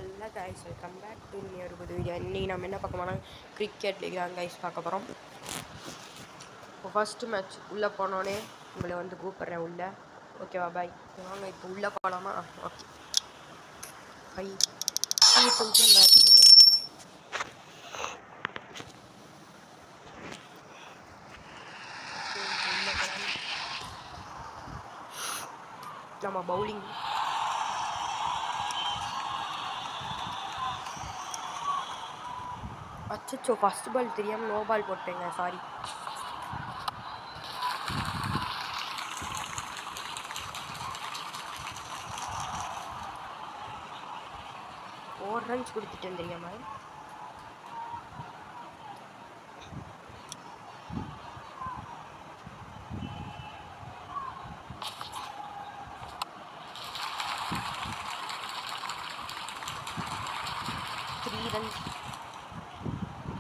Hello guys, welcome back to new video. இன்னைக்கு நம்ம என்ன பார்க்க போனால் கிரிக்கெட் லீக் தான் கைஸ் பார்க்க போகிறோம். இப்போ ஃபஸ்ட்டு மேட்ச் உள்ளே போனோடனே உங்களை வந்து கூப்பிட்றேன் உள்ளே. ஓகேவா? பாய். வாங்க இப்போ உள்ளே போகலாமா? ஓகே. பை கொஞ்சம் பேக் நம்ம பவுலிங் அச்சோ, ஃபஸ்ட் பால் தெரியாமல் நோ பால் போட்டேங்க, சாரி. ஃபோர் ரன்ஸ் கொடுத்துட்டேன் தெரியாமல்.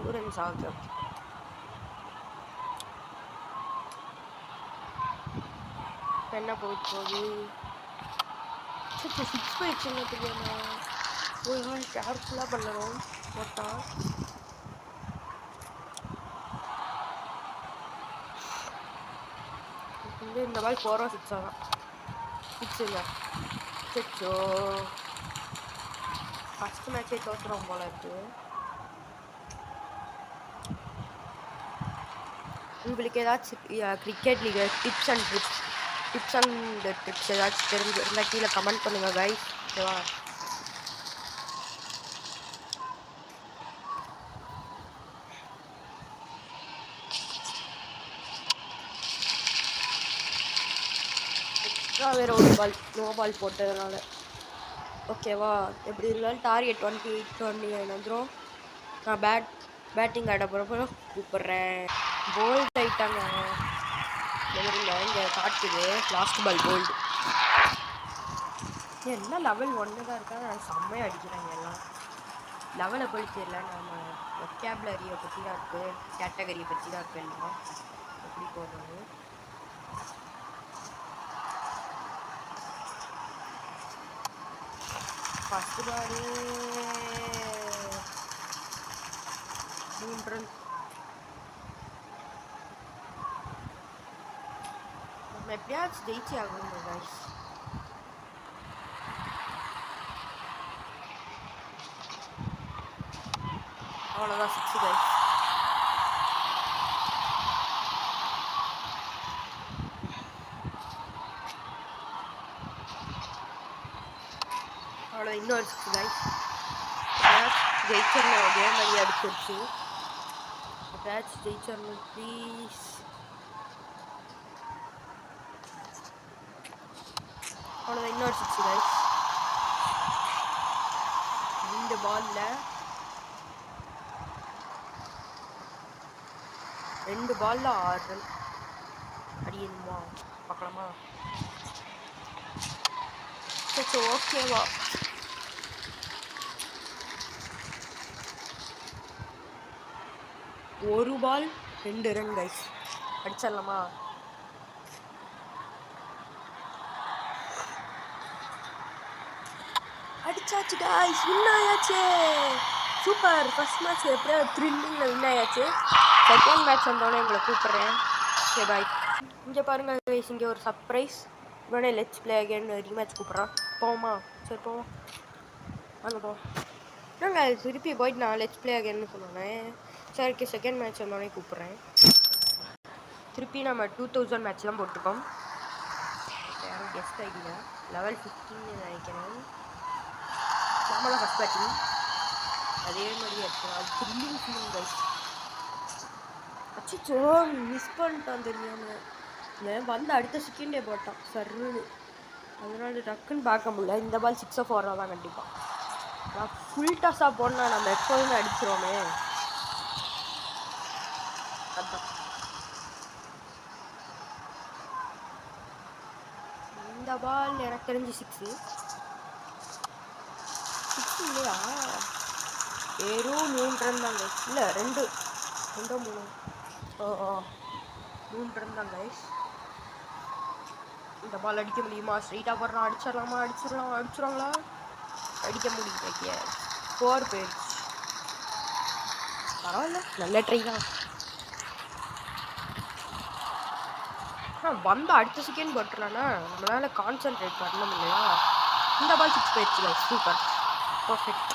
டூ ரன்ஸ் ஆகுது. என்ன போகுது? சிக்ஸ் போயிடுச்சுங்க தெரியாமல். ஒரு கேர்ஃபுல்லாக பண்ணணும் போட்டால். இந்த பால் 4 6 தான். 6 இல்லை. அச்சோ, ஃபஸ்ட் மேட்சே தோற்றுறோம் போல இருக்கு. உங்களுக்கு ஏதாச்சும் cricket league tips and tricks ஏதாச்சும் தெரிஞ்சிருந்தால் கீழே கமெண்ட் பண்ணுங்கள் கைஸ். ஓகேவா? எக்ஸ்ட்ரா வேறு ஒரு பால் நோ பால் போட்டதுனால. ஓகேவா? எப்படி இருந்தாலும் டார்கெட் 28 வந்துடும். நான் பேட்டிங் ஆட போகிறப்ப கூப்பிட்றேன். போல்ட் ஆகிட்டாங்க. இங்கே காட்டுது லாஸ்ட் பால் போல்டு. என்ன லெவல் 1 தான் இருக்கா. நான் செம்மையாக அடிக்கிறாங்க எல்லாம். லெவலை போய் தெரியல. நம்ம ஒக்கேபுலரியை பற்றி தான் இருக்குது, கேட்டகரியை பற்றி தான் இருக்குது எல்லாம். எப்படி போடுறது? ஃபஸ்ட்டு பால் 3 ரன். நம்ம எப்படியாச்சும் ஜெயிச்சு ஆகணும் கைஸ். அவ்வளோதான், 6 கைஸ். அவ்வளோ, இன்னொரு 6 கைஸ். ஜெயிச்சிடணும். அதே மாதிரி அடிச்சிருச்சு. எப்படியாச்சும் ஜெயிச்சிடணும் ப்ளீஸ். அவ்வளோதான், இன்னொரு 6 கைஸ். 2 பாலில் 6 ரன் அடிக்கணுமா? பார்க்கலாமா? சரி, ஓகேவா? ஒரு பால் 2 ரன் கைஸ். அடிச்சிடலாமா? அடிச்சாச்சு கைஸ், வின் ஆயாச்சு. சூப்பர். ஃபர்ஸ்ட் மேட்ச் எப்படியா த்ரில்லிங்கில் வின் ஆயாச்சு. செகண்ட் மேட்ச் வந்தோடனே உங்களை கூப்பிட்றேன். Okay bye. இங்கே பாருங்கள் கைஸ், இங்கே ஒரு சர்ப்ரைஸ். உடனே லெட்ஸ் ப்ளே அகைன் ரீமேட்ச் கூப்பிட்றான். போவோமா? சரி போவோம், வாங்க போவோம். நாங்கள் திருப்பி போயிட்டு நான் லெட்ஸ் ப்ளே அகைன்னு சொன்னேன். சரி, ஓகே. செகண்ட் மேட்ச் வந்தோடனே கூப்பிட்றேன். திருப்பி நம்ம 2000 மேட்ச் தான் போட்டிருக்கோம். யாரும் கெஸ்ட் ஐடியா லெவல் 15 நினைக்கிறேன். நம்ம தான் ஃபஸ்ட் பேட்டிங். அதே மாதிரி இருக்கும். அது த்ரில்லிங் ஃபீலிங் கைஸ். அச்சோ, மிஸ் பண்ணிட்டான் தெரியாமல். வந்து அடுத்த செகண்டே போட்டான் சர்ன்னு. அதனால டக்குன்னு பார்க்க முடியல. இந்த பால் 6 4 தான் கண்டிப்பாக. நான் ஃபுல் டாஸாக போனால் நம்ம எப்போதுமே அடிச்சிருவோமே. அதுதான். இந்த பால் எனக்கு தெரிஞ்சு 6 இல்லையா? வெறும் 3 ரன் தாங்க. இல்லை 2 3 3 ரன் தான் கைஸ். இந்த பால் அடிக்க முடியுமா? ஸ்ட்ரைட்டாக போடுறான். அடிச்சிடலாமா? அடிச்சிருவாங்களா? அடிக்க முடியல. 4 போயிடுச்சு. பரவாயில்ல, நல்ல ட்ரை தான். வந்து அடுத்த செகண்ட் போட்டுலான்னா நம்மளால கான்சென்ட்ரேட் பண்ணணும் இல்லையா? இந்த பால் 6 போயிடுச்சு. Super, perfect.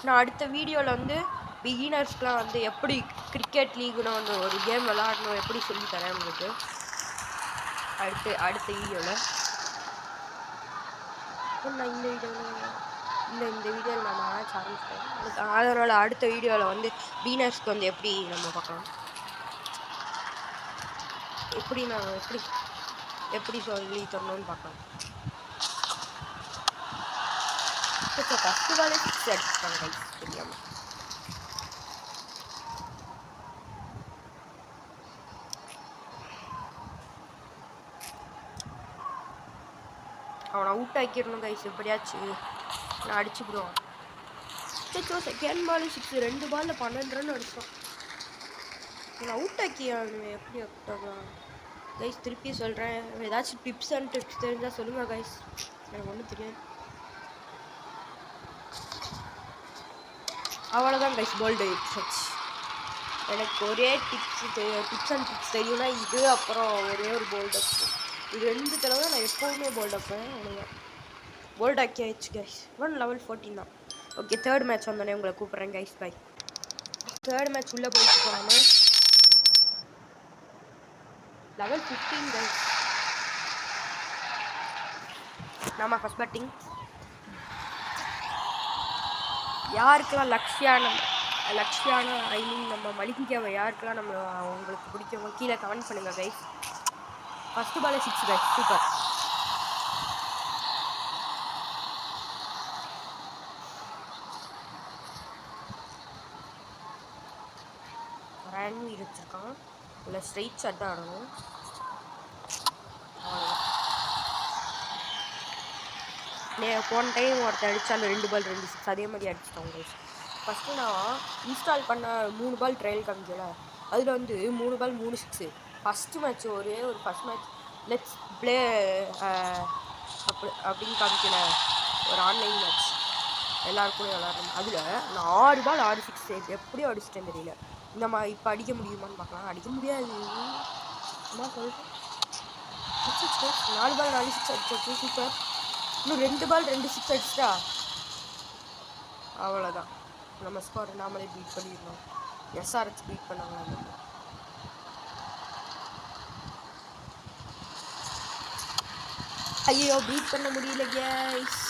நான் அடுத்த வீடியோவில் வந்து பிகினர்ஸ்க்குலாம் வந்து எப்படி கிரிக்கெட் லீக்னு வந்து ஒரு கேம் விளாடணும் எப்படி சொல்லி தரேன் உங்களுக்கு அடுத்த வீடியோவில். நான் இந்த வீடியோவில் நான் மேட்ச் ஆரம்பிச்சிட்டேன். அதனால் அடுத்த வீடியோவில் வந்து பிகினர்ஸ்க்கு வந்து எப்படி நம்ம பார்க்கலாம், எப்படி நான் எப்படி சொல்லி தரணும்னு பார்க்கலாம். ஃபஸ்ட்டு பாலே 6 அடிச்சிட்டாங்க கைஸ் தெரியாமல். அவனை அவுட் ஆக்கிடணும் கைஸ் எப்படியாச்சு. நான் அடிச்சுக்கிடுவான். செகண்ட் பால் 6, 2 பாலில் 12 ரன் அடிச்சான். அவனை அவுட் ஆக்கி அவன் எப்படி அவுட் ஆகலாம் கைஸ்? திருப்பி சொல்கிறேன், ஏதாச்சும் டிப்ஸ் அண்ட் ட்ரிக்ஸ் தெரிஞ்சால் சொல்லுங்கள் கைஸ், எனக்கு ஒன்றும் தெரியாது. அவ்வளோதான் கைஸ், போல்டு சச். எனக்கு ஒரே டிப்ஸ் அண்ட் ட்ரிக்ஸ் தெரியும்னா இது, அப்புறம் ஒரே ஒரு போல்டு அப். இது 2 தடவை நான் எப்போவுமே போல்டு அப்பேன். அவ்வளோதான், போல்டு ஆக்கி ஆயிடுச்சு கைஸ். level 14 தான். ஓகே, தேர்ட் மேட்ச் வந்தோடனே உங்களை கூப்பிட்றேன் கைஸ். பை. தேர்ட் மேட்ச் உள்ளே போயிட்டு போகாம level 15 கைஸ். நம்ம ஃபஸ்ட் பேட்டிங். யாருக்கெல்லாம் லக்ஷியான ஐ மீன் நம்ம மலிக்காவை யாருக்கெல்லாம் நம்ம உங்களுக்கு பிடிக்கவங்க கீழே கமெண்ட் பண்ணுங்கள் கைஸ். ஃபஸ்ட்டு பாலே 6 கைஸ், சூப்பர். ரன்வீர் வச்சுருக்கான், இல்லை ஸ்ட்ரைட் ஷாட் தான் ஆடணும். போன டைம் ஒருத்தர் அடித்தாலும் 2 பால் 2 6 அதே மாதிரி அடிச்சிட்டோம் கைஸ். ஃபஸ்ட்டு நான் இன்ஸ்டால் பண்ண 3 பால் ட்ரையல் காமிக்கல, அதில் வந்து 3 பால் 3 6. ஃபஸ்ட்டு மேட்ச் ஒரே ஒரு ஃபஸ்ட் மேட்ச் லெட்ஸ் ப்ளே அப்படின்னு காமிக்கல, ஒரு ஆன்லைன் மேட்ச் எல்லாருக்கும் விளாட்றோம். அதில் நான் 6 பால் 6 6 எப்படியும் அடிச்சிட்டேன் தெரியல. இந்த மாதிரி இப்போ அடிக்க முடியுமான்னு பார்க்கலாம். அடிக்க முடியாது, சும்மா சொல்லிட்டு 4 பால் 4 6 அடிச்சு சூப்பர். இன்னும் 2 பால் 2 6 அடிச்சிட்டா அவ்வளோதான், நம்ம ஸ்கோர் நாமளே பீட் பண்ணிடணும். SRH பீட் பண்ணாங்க. ஐயோ, பீட் பண்ண முடியல கைஸ்.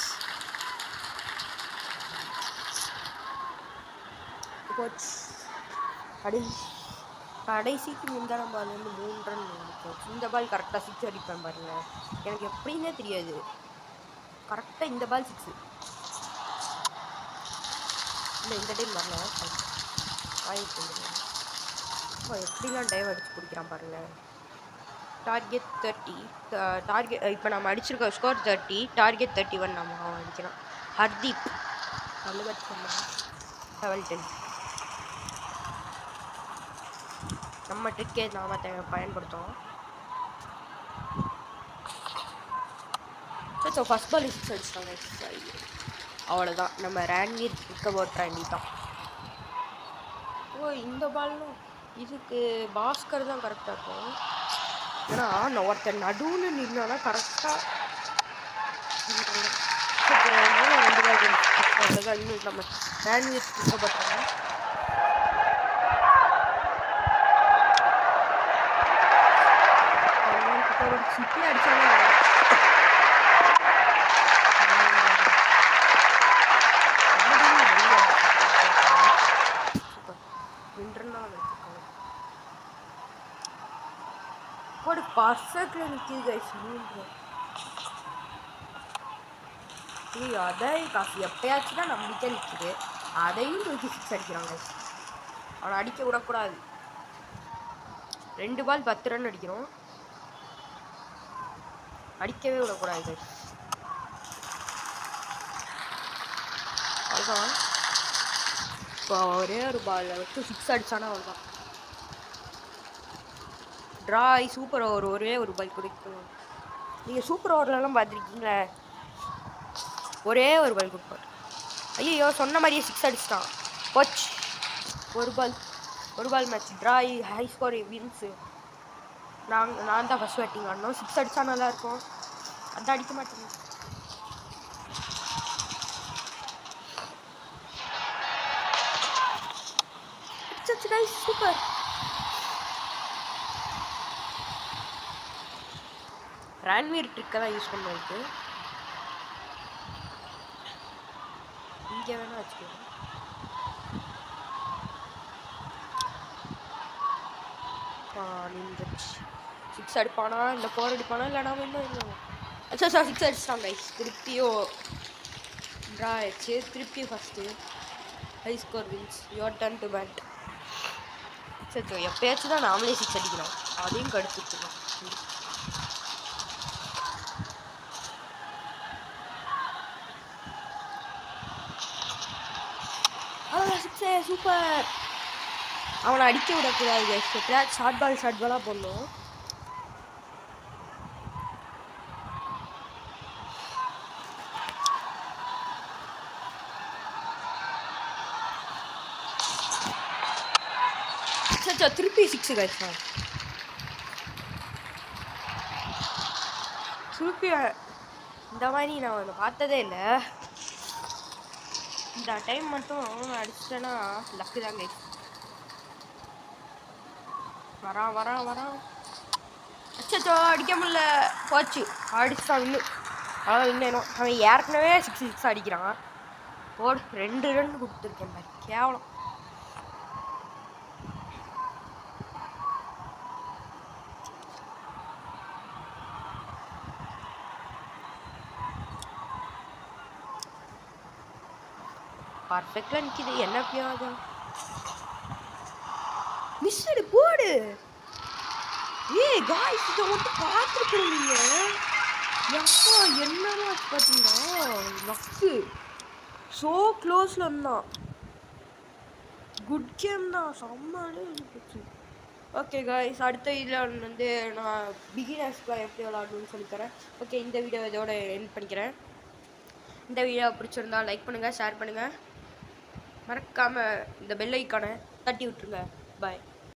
கடைசிக்கு முந்தான பால் வந்து 3 ரன் போச்சு. இந்த பால் கரெக்டாக 6 அடிப்பேன் பாருங்க, எனக்கு எப்படின்னே தெரியாது. கரெக்டாக இந்த பால் 6 இல்லை, இந்த டைம் வரல. வாங்கிட்டு எப்படிலாம் டைவ் அடிச்சு பிடிக்கிறான் பாருங்க. டார்கெட் 30, இப்போ நம்ம அடிச்சிருக்க ஸ்கோர் 30, டார்கெட் 31 நம்ம அடிக்கிறோம். ஹர்தீப் level 10. நம்ம ட்ரிக்கே நாம் பயன்படுத்தோம். ஸோ ஃபஸ்ட் பால் 6 அடிச்சிட்டாங்க. அவ்வளோதான், நம்ம ரன்வீர் ட்ரிக்கை போட்ட வேண்டிதான். ஓ, இந்த பால்லும் இதுக்கு பாஸ்கர் தான் கரெக்டாக இருக்கும். ஏன்னா நான் ஒருத்தர் நடுவில் நின்னா கரெக்டாக 2 பால் அவ்வளோதான். இன்னும் நம்ம ரன்வீர் ட்ரிக்கை போட்டாங்க. சிப்பி அடிச்சாங்க. ஒரு பர்ஃபெக்ட்ல நிற்கிது கைஸ். அதை காசு எப்பயாச்சும் தான் நம்பிக்கை நிற்கிது, அதையும் தூக்கி 6 அடிக்கிறாங்க. அவனை அடிக்க விடக்கூடாது. 2 பால் 10 ரன் அடிக்கிறோம், அடிக்கவே விடக்கூடாது. அதுதான் இப்போ ஒரே ஒரு பால் வச்சு 6 அடிச்சானா அவ்வளோதான். ட்ராய் சூப்பர் ஓவர், ஒரே ஒரு பால் கொடுக்கணும். நீங்கள் சூப்பர் ஓவர்லலாம் பார்த்துருக்கீங்களே, ஒரே ஒரு பால் குட். ஐயோ சொன்ன மாதிரியே 6 அடிச்சிட்டான். போச் ஒரு ball match draw. High score wins. நான் தான் ஃபஸ்ட் பேட்டிங் ஆடணும். 6 அடித்தா நல்லாயிருக்கும். அதான் அடிக்க மாட்டேங்க. சூப்பர். ரான்வீர் ட்ரிக்கை தான் யூஸ் பண்ணுறது. இங்கே வேணா வச்சுக்கோங்க. சிக்ஸ் அடிப்பானா இல்லை 4 அடிப்பானா இல்லைனா இன்னும் அச்சா 6 அடிச்சிட்டான் கைஸ். திருப்பியும் ட்ரா ஆயிடுச்சு. திருப்பியும் first high score wins. Your turn to bat. சரி எப்பயாச்சும் தான் நாமளே 6 அடிக்கணும். அதையும் கடுத்துக்கணும். சூப்பர். அவனை அடிக்க விடக்கூடாது கைஸ். எப்படியாவது ஷார்ட் பாலாக போடணும். திருப்பி 6 கைஸ். திருப்பி இந்த மாதிரி நான் ஒன்று பார்த்ததே இல்லை. இந்த டைம் மட்டும் அடிச்சிட்டேன்னா லக்கு தான் கைஸ். வரான். அச்சோ அடிக்க முடியல. போச்சு. அடிச்சுட்டான் இன்னும். அதான் இன்னும் அவன் ஏற்கனவே 6 அடிக்கிறான். 2 ரன் கொடுத்துருக்கேன் பாரு. கேவலம். பர்ஃபெக்டாக நிற்கிது. என்ன பியாவது மிஸ்டு போடு. காய்ஸ் இதை மட்டும் பார்த்துருக்கீங்க. எப்பா என்னமா பார்த்தீங்கன்னா லக்கு. ஸோ க்ளோஸில் இருந்தான். குட் கேம் தான். செம்மாலே இருந்துச்சு. ஓகே காய்ஸ் அடுத்த இதில் வந்து நான் பிகினர்ஸ்க்குலாம் எப்படி விளாடணும்னு சொல்லித்தரேன். ஓகே இந்த வீடியோ இதோட எண்ட் பண்ணிக்கிறேன். இந்த வீடியோ பிடிச்சிருந்தா லைக் பண்ணுங்கள், ஷேர் பண்ணுங்கள். மறக்காமல் இந்த பெல் ஐக்கானை தட்டி விட்டுருங்க. பாய்.